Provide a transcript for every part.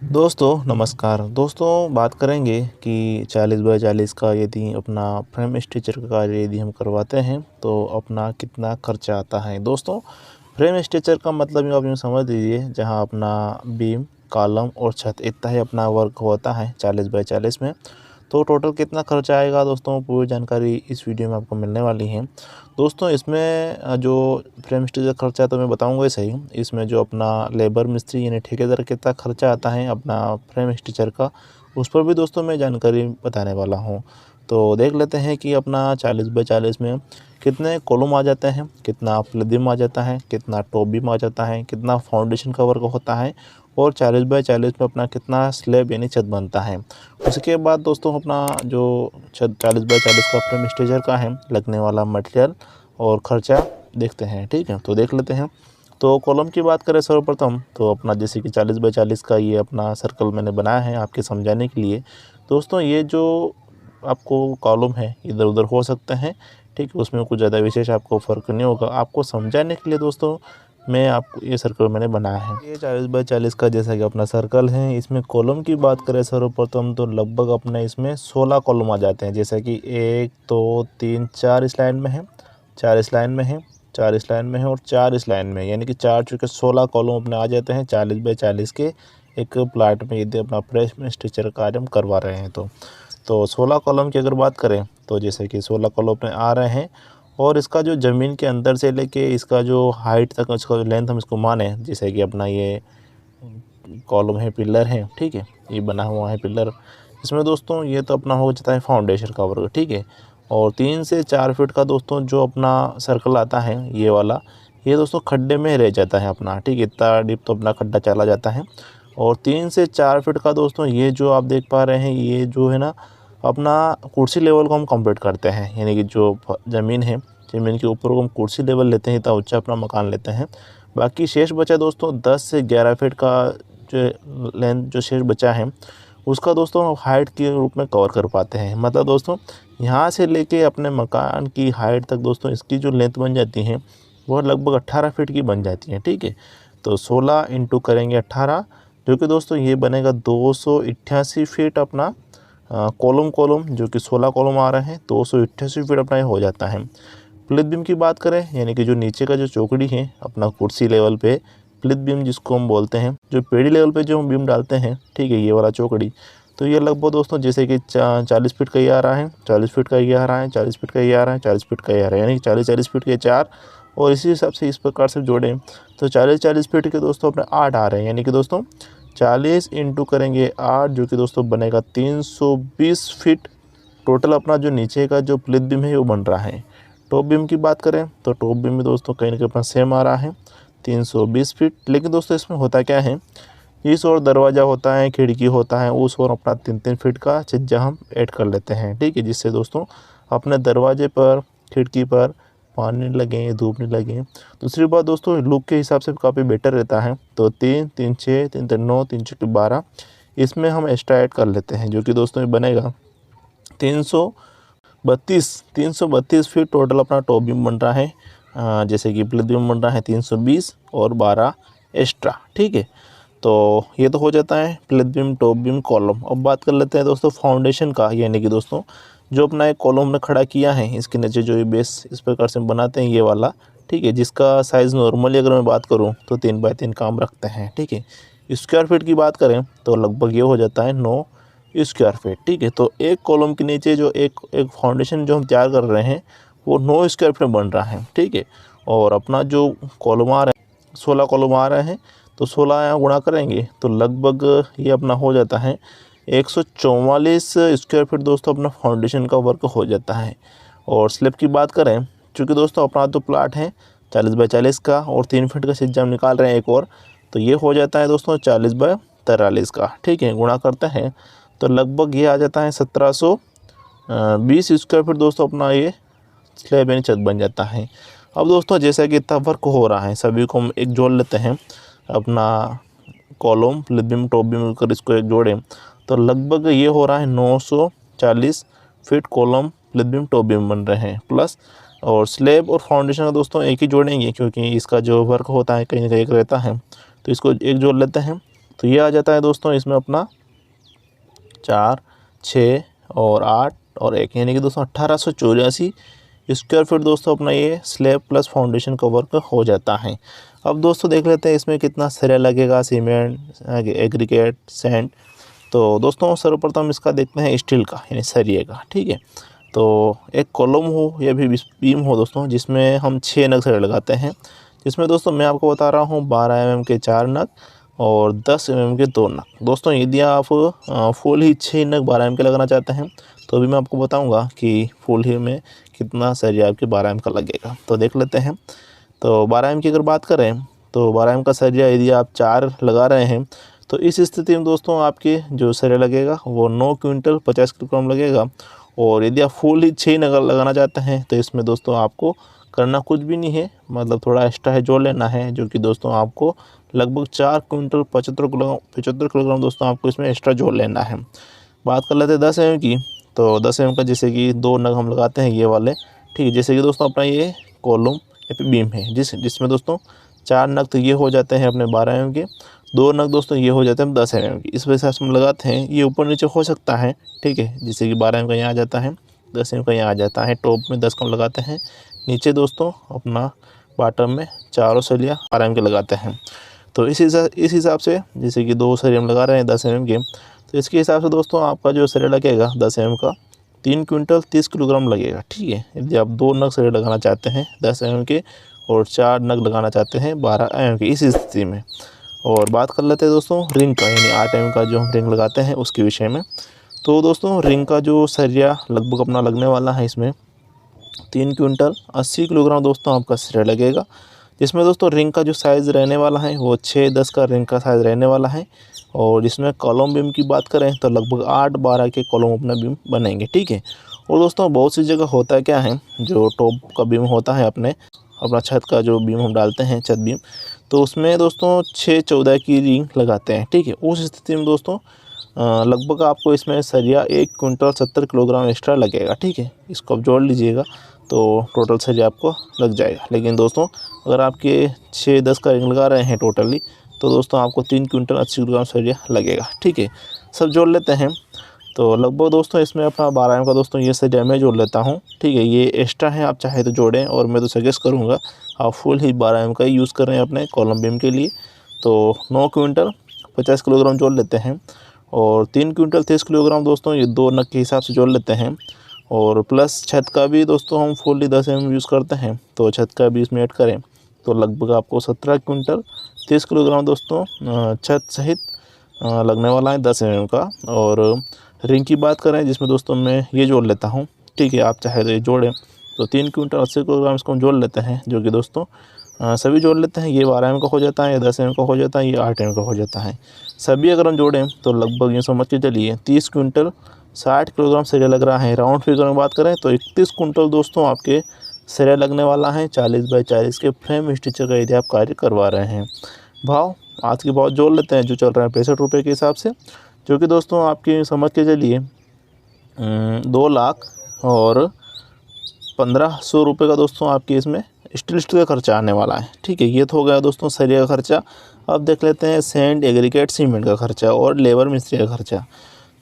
दोस्तों नमस्कार। दोस्तों बात करेंगे कि 40 बाय 40 का यदि अपना फ्रेम स्ट्रक्चर का कार्य यदि हम करवाते हैं तो अपना कितना खर्चा आता है। दोस्तों फ्रेम स्ट्रक्चर का मतलब आप यूँ समझ लीजिए जहां अपना बीम, कॉलम और छत इतना ही अपना वर्क होता है 40 बाय 40 में। तो टोटल कितना खर्चा आएगा दोस्तों, पूरी जानकारी इस वीडियो में आपको मिलने वाली है। दोस्तों इसमें जो फ्रेम स्ट्रक्चर खर्चा तो मैं बताऊंगा ही सही। इसमें जो अपना लेबर मिस्त्री यानी ठेकेदार कितना खर्चा आता है अपना फ्रेम स्ट्रक्चर का, उस पर भी दोस्तों मैं जानकारी बताने वाला हूं। तो देख लेते हैं कि अपना 40 बाय 40 में कितने कॉलम आ जाते हैं, कितना फ्लैट बीम आ जाता है, कितना टॉप बीम आ जाता है, कितना फाउंडेशन का वर्क होता है और 40 बाय 40 में अपना कितना स्लैब यानी छत बनता है। उसके बाद दोस्तों अपना जो 40 बाय 40 का फ्रेम स्ट्रक्चर का है लगने वाला मटेरियल और ख़र्चा देखते हैं। ठीक है, तो देख लेते हैं। तो कॉलम की बात करें सर्वप्रथम तो अपना जैसे कि 40 बाय 40 का ये अपना सर्कल मैंने बनाया है आपके समझाने के लिए। दोस्तों ये जो आपको कॉलम है इधर उधर हो सकते हैं, ठीक है, उसमें कुछ ज़्यादा विशेष आपको फ़र्क नहीं होगा। आपको समझाने के लिए दोस्तों मैं आपको ये सर्कल मैंने बनाया है। ये 40 बाय 40 का जैसा कि अपना सर्कल है, इसमें कॉलम की बात करें सर्वप्रथम तो लगभग अपने इसमें 16 कॉलम आ जाते हैं। जैसा कि 1 2 3 4 इस लाइन में है, 4 इस लाइन में है, 4 इस लाइन में है और 4 इस लाइन में, यानी कि 4 चुके 16 कॉलम अपने आ जाते हैं 40 बाय 40 के एक प्लाट में यदि अपना फ्रेम स्ट्रक्चर कार्य हम करवा रहे हैं तो 16 कॉलम की अगर बात करें तो जैसे कि 16 कॉलम अपने आ रहे हैं और इसका जो ज़मीन के अंदर से लेके इसका जो हाइट तक इसका जो लेंथ हम इसको माने, जैसे कि अपना ये कॉलम है, पिलर है, ठीक है, ये बना हुआ है पिलर। इसमें दोस्तों ये तो अपना हो जाता है फाउंडेशन का वर्क, ठीक है। और 3 से 4 फीट का दोस्तों जो अपना सर्कल आता है ये वाला, ये दोस्तों खड्डे में रह जाता है अपना, ठीक है, इतना डीप तो अपना खड्डा चला जाता है। और 3 से 4 फीट का दोस्तों ये जो आप देख पा रहे हैं ये जो है ना अपना कुर्सी लेवल को हम कंप्लीट करते हैं, यानी कि जो ज़मीन है, ज़मीन के ऊपर को हम कुर्सी लेवल लेते हैं, इतना ऊंचा अपना मकान लेते हैं। बाकी शेष बचा दोस्तों 10 से 11 फीट का जो लेंथ जो शेष बचा है उसका दोस्तों हम हाइट के रूप में कवर कर पाते हैं। मतलब दोस्तों यहाँ से लेके अपने मकान की हाइट तक दोस्तों इसकी जो लेंथ बन जाती है वो लगभग 18 फीट की बन जाती है, ठीक है। तो 16 इंटू करेंगे 18, जो कि दोस्तों ये बनेगा 288 फीट अपना कॉलम जो कि 16 कॉलम आ रहे हैं, 288 फीट अपना ये हो जाता है। फ्लिप बीम की बात करें यानी कि जो नीचे का जो चौकड़ी है अपना कुर्सी लेवल पे, फ्लिप बीम जिसको हम बोलते हैं, जो पेड़ी लेवल पे जो हम बीम डालते हैं, ठीक है, ये वाला चौकड़ी, तो ये लगभग दोस्तों जैसे कि 40 फीट का ये आ रहा है, 40 फीट का ये आ रहा है, 40 फीट का ये आ रहा है, 40 फीट का ये आ रहा है, यानी कि 40 फीट के 4 और इसी हिसाब से इस प्रकार से जोड़ें तो 40 फीट के दोस्तों अपने 8 आ रहे हैं। यानी कि दोस्तों 40 इंटू करेंगे 8 जो कि दोस्तों बनेगा 320 फीट टोटल अपना जो नीचे का जो फ्लिप बीम है वो बन रहा है। टॉप बीम की बात करें तो टॉप बीम में दोस्तों कहीं ना कहीं अपना सेम आ रहा है 320 फीट। लेकिन दोस्तों इसमें होता क्या है, इस ओर दरवाज़ा होता है, खिड़की होता है, उस ओर अपना 3-3 फीट का छज्जा हम ऐड कर लेते हैं, ठीक है, जिससे दोस्तों अपने दरवाजे पर, खिड़की पर पानी नहीं लगे, धूप नहीं लगे। दूसरी बात दोस्तों लुक के हिसाब से काफ़ी बेटर रहता है। तो 3 3 6 3 3 9 3 6 12 इसमें हम एक्स्ट्रा ऐड कर लेते हैं, जो कि दोस्तों ये बनेगा 332 फीट टोटल अपना टॉप बीम बन रहा है। जैसे कि फ्लिप बीम बन रहा है 320 और 12 एक्स्ट्रा, ठीक है। तो ये तो हो जाता है flip beam, top beam, column. अब बात कर लेते हैं दोस्तों फाउंडेशन का, यानी कि दोस्तों जो अपना एक कॉलम ने खड़ा किया है इसके नीचे जो ये बेस इस प्रकार से बनाते हैं ये वाला, ठीक है, जिसका साइज़ नॉर्मली अगर मैं बात करूँ तो 3 बाय 3 का हम रखते हैं, ठीक है। स्क्वायर फीट की बात करें तो लगभग ये हो जाता है 9 स्क्वायर फीट, ठीक है। तो एक कॉलम के नीचे जो एक फाउंडेशन जो हम तैयार कर रहे हैं वो 9 स्क्वायर फीट बन रहा है, ठीक है। और अपना जो कॉलम आ रहे हैं 16 कॉलम आ रहे हैं, तो 16 यहाँ गुणा करेंगे तो लगभग ये अपना हो जाता है 144 स्क्वायर फीट दोस्तों अपना फाउंडेशन का वर्क हो जाता है। और स्लैब की बात करें, चूँकि दोस्तों अपना तो प्लाट है 40 बाय 40 का और 3 फीट का छज्जा हम निकाल रहे हैं एक और, तो ये हो जाता है दोस्तों 40 बाय 43 का, ठीक है। गुणा करते हैं तो लगभग ये आ जाता है 1720 स्क्वायर फीट दोस्तों अपना ये स्लैब यानी छत बन जाता है। अब दोस्तों जैसा कि इतना वर्क हो रहा है सभी को हम एक जोड़ लेते हैं, अपना column, flip beam, top beam कर इसको एक जोड़ें तो लगभग ये हो रहा है 940 feet column, flip beam, top beam बन रहे हैं प्लस। और स्लैब और फाउंडेशन का दोस्तों एक ही जोड़ेंगे क्योंकि इसका जो वर्क होता है कहीं ना कहीं एक रहता है, तो इसको एक जोड़ लेते हैं तो ये आ जाता है दोस्तों इसमें अपना 4, 6 और 8 और 1, यानी कि दोस्तों 1884 स्क्वायर फीट दोस्तों अपना ये स्लैब प्लस फाउंडेशन का वर्क हो जाता है। अब दोस्तों देख लेते हैं इसमें कितना सरिया लगेगा, सीमेंट, एग्रीगेट, सैंड। तो दोस्तों सर्वप्रथम इसका देखते हैं स्टील का यानी सरिये का, ठीक है। तो एक कॉलम हो या भी बीम हो दोस्तों, जिसमें हम 6 नग सरिया लगाते हैं, जिसमें दोस्तों मैं आपको बता रहा हूँ 12 mm के 4 नग और 10 mm के 2 नग। दोस्तों यदि आप फुल ही 6 नग 12 mm के लगाना चाहते हैं तो अभी मैं आपको बताऊंगा कि फुल ही में कितना सरिया आपके 12 mm का लगेगा। तो देख लेते हैं। तो 12 mm की अगर बात करें तो 12 mm का सरिया यदि आप 4 लगा रहे हैं तो इस स्थिति में दोस्तों आपके जो सरिया लगेगा वो 9 क्विंटल 50 किलोग्राम लगेगा। और यदि आप फुल ही 6 नग लगाना चाहते हैं तो इसमें दोस्तों आपको करना कुछ भी नहीं है, मतलब थोड़ा एक्स्ट्रा है जोड़ लेना है, जो कि दोस्तों आपको लगभग 4 क्विंटल 75 किलोग्राम दोस्तों आपको इसमें एक्स्ट्रा जोड़ लेना है। बात कर लेते हैं 10 mm की। तो 10 mm का जैसे कि 2 नग हम लगाते हैं ये वाले, ठीक है। जैसे कि दोस्तों अपना ये कॉलम या फिर बीम है जिसमें दोस्तों 4 नग तो ये हो जाते हैं अपने 12 mm के, 2 नग दोस्तों ये हो जाते हैं 10 mm की। इस वजह से हम लगाते हैं, ये ऊपर नीचे हो सकता है, ठीक है। जैसे कि 12 mm का यहाँ आ जाता है, 10 mm का यहाँ आ जाता है, टॉप में 10 कम लगाते हैं, नीचे दोस्तों अपना बॉटम में चारों सरिया 12 mm के लगाते हैं। तो इस हिसाब से जैसे कि 2 सरिया हम लगा रहे हैं 10 mm के, तो इसके हिसाब से दोस्तों आपका जो सरिया लगेगा 10 mm का 3 क्विंटल 30 किलोग्राम लगेगा, ठीक है। यदि आप 2 नग सरिया लगाना चाहते हैं 10 mm के और 4 नग लगाना चाहते हैं 12 mm के, इस स्थिति में। और बात कर लेते हैं दोस्तों रिंग का, यानी 8 mm का जो हम रिंग लगाते हैं उसके विषय में। तो दोस्तों रिंग का जो सरिया लगभग अपना लगने वाला है इसमें 3 क्विंटल 80 किलोग्राम दोस्तों आपका सरिया लगेगा, जिसमें दोस्तों रिंग का जो साइज़ रहने वाला है वो 6-10 का रिंग का साइज़ रहने वाला है। और जिसमें कॉलम बीम की बात करें तो लगभग 8-12 के कॉलम अपना बीम बनेंगे, ठीक है। और दोस्तों बहुत सी जगह होता है क्या है, जो टॉप का बीम होता है अपना छत का जो बीम हम डालते हैं छत बीम, तो उसमें दोस्तों 6-14 की रिंग लगाते हैं, ठीक है। उस स्थिति में दोस्तों लगभग आपको इसमें सरिया 1 क्विंटल 70 किलोग्राम एक्स्ट्रा लगेगा, ठीक है। इसको आप जोड़ लीजिएगा तो टोटल सरिया आपको लग जाएगा। लेकिन दोस्तों अगर आपके 6-10 का रिंग लगा रहे हैं टोटली, तो दोस्तों आपको 3 क्विंटल 80 किलोग्राम सरिया लगेगा, ठीक है। सब जोड़ लेते हैं तो लगभग दोस्तों इसमें अपना 12 mm का दोस्तों ये सरिया मैं जोड़ लेता हूँ, ठीक है। ये एक्स्ट्रा है, आप चाहे तो जोड़ें, और मैं तो सजेस्ट करूँगा आप फुल ही 12 mm का ही यूज़ करें अपने कॉलम बीम के लिए। तो 9 क्विंटल 50 किलोग्राम जोड़ लेते हैं और 3 क्विंटल 30 किलोग्राम दोस्तों ये 2 नग के हिसाब से जोड़ लेते हैं। और प्लस छत का भी दोस्तों हम फुल्ली 10 mm यूज़ करते हैं, तो छत का भी इसमें ऐड करें तो लगभग आपको 17 क्विंटल 30 किलोग्राम दोस्तों छत सहित लगने वाला है 10 mm का। और रिंग की बात करें जिसमें दोस्तों मैं ये जोड़ लेता हूँ, ठीक है। आप चाहे तो ये जोड़ें तो 3 क्विंटल 80 किलोग्राम इसको हम जोड़ लेते हैं, जो कि दोस्तों सभी जोड़ लेते हैं। ये 12 mm का हो जाता है, ये 10 mm का हो जाता है, ये 8 mm का हो जाता है। सभी अगर हम जोड़ें तो लगभग ये समझ के चलिए 30 क्विंटल 60 किलोग्राम सरिया लग रहा है। राउंड फिगर में बात करें तो 31 कुंटल दोस्तों आपके सरिया लगने वाला है 40 बाई 40 के फ्रेम स्टिचर का यदि आप कार्य करवा रहे हैं। भाव आज के भाव जोड़ लेते हैं जो चल रहा है 65 रुपये के हिसाब से, जो कि दोस्तों आपकी समझ के चलिए 2,15,100 रुपये का दोस्तों आपकी इसमें स्टील का खर्चा आने वाला है, ठीक है। ये तो हो गया दोस्तों सरिया का खर्चा। अब देख लेते हैं सैंड, एग्रीगेट, सीमेंट का खर्चा और लेबर मिस्त्री का खर्चा।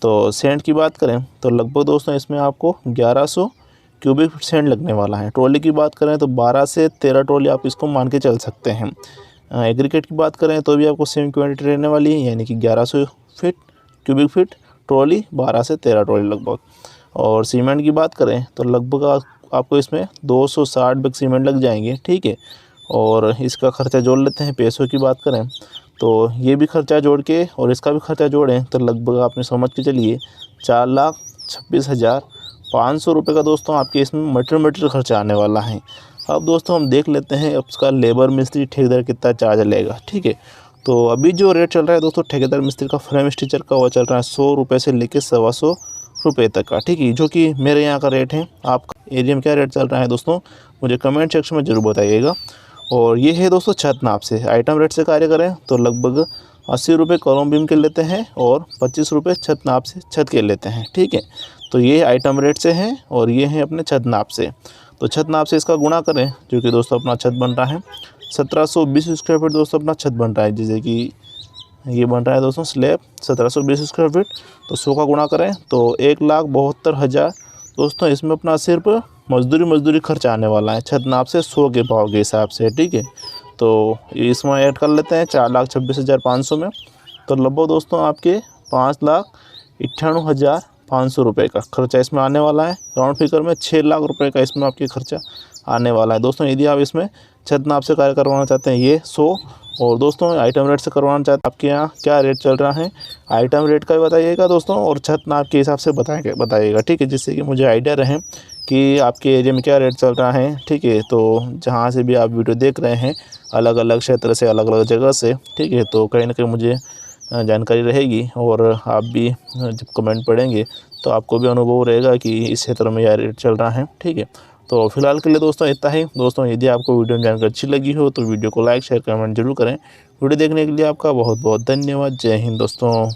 तो सैंड की बात करें तो लगभग दोस्तों इसमें आपको 1100 क्यूबिक फीट सैंड लगने वाला है। ट्रॉली की बात करें तो 12 से 13 ट्रॉली आप इसको मान के चल सकते हैं। एग्रीगेट की बात करें तो भी आपको सेम क्वांटिटी रहने वाली है, यानी कि 1100 फीट क्यूबिक फीट ट्रॉली, 12 से 13 ट्रॉली लगभग। और सीमेंट की बात करें तो लगभग आपको इसमें 260 बैग सीमेंट लग जाएंगे, ठीक है। और इसका खर्चा जोड़ लेते हैं। पैसों की बात करें तो ये भी खर्चा जोड़ के और इसका भी खर्चा जोड़ें तो लगभग आपने समझ के चलिए 4,26,500 रुपये का दोस्तों आपके इसमें मटेरियल खर्चा आने वाला है। अब दोस्तों हम देख लेते हैं उसका लेबर मिस्त्री ठेकेदार कितना चार्ज लेगा, ठीक है। तो अभी जो रेट चल रहा है दोस्तों ठेकेदार मिस्त्री का फ्रेम स्टिचर का वो चल रहा है 100 रुपये से लेकर 125 रुपये तक का, ठीक है, जो कि मेरे यहाँ का रेट है। आपका एरिया में क्या रेट चल रहा है दोस्तों मुझे कमेंट सेक्शन में ज़रूर बताइएगा। और ये है दोस्तों छत नाप से। आइटम रेट से कार्य करें तो लगभग 80 रुपये कॉलम बीम के लेते हैं और 25 रुपये छत नाप से छत के लेते हैं, ठीक है। तो ये आइटम रेट से हैं और ये हैं अपने छत नाप से। तो छत नाप से इसका गुणा करें, जो कि दोस्तों अपना छत बन रहा है 1720 स्क्वायर फीट दोस्तों अपना छत बन रहा है। जैसे कि ये बन रहा है दोस्तों स्लैब 1720 स्क्वायर फीट। तो 100 का गुणा करें तो 1,72,000 दोस्तों इसमें अपना सिर्फ मजदूरी खर्च आने वाला है छत नाप से 100 के भाव के हिसाब से, ठीक है। तो इसमें ऐड कर लेते हैं 4,26,500 में। तो लगभग दोस्तों आपके 5,98,500 रुपये का खर्चा इसमें आने वाला है। राउंड फिगर में 6 लाख रुपये का इसमें आपके खर्चा आने वाला है दोस्तों। यदि आप इसमें छत नाप से कार्य करवाना चाहते हैं ये 100, और दोस्तों आइटम रेट से करवाना चाहते हैं, आपके यहाँ क्या रेट चल रहा है आइटम रेट का भी बताइएगा दोस्तों, और छत नाप के हिसाब से बताइएगा, ठीक है, जिससे कि मुझे आइडिया रहे कि आपके एरिया में क्या रेट चल रहा है, ठीक है। तो जहाँ से भी आप वीडियो देख रहे हैं अलग अलग क्षेत्र से, अलग अलग जगह से, ठीक है, तो कहीं ना कहीं मुझे जानकारी रहेगी, और आप भी जब कमेंट पढ़ेंगे तो आपको भी अनुभव रहेगा कि इस क्षेत्र में यह रेट चल रहा है, ठीक है। तो फिलहाल के लिए दोस्तों इतना ही दोस्तों। यदि आपको वीडियो में जानकारी अच्छी लगी हो तो वीडियो को लाइक शेयर कमेंट जरूर करें। वीडियो देखने के लिए आपका बहुत बहुत धन्यवाद। जय हिंद दोस्तों।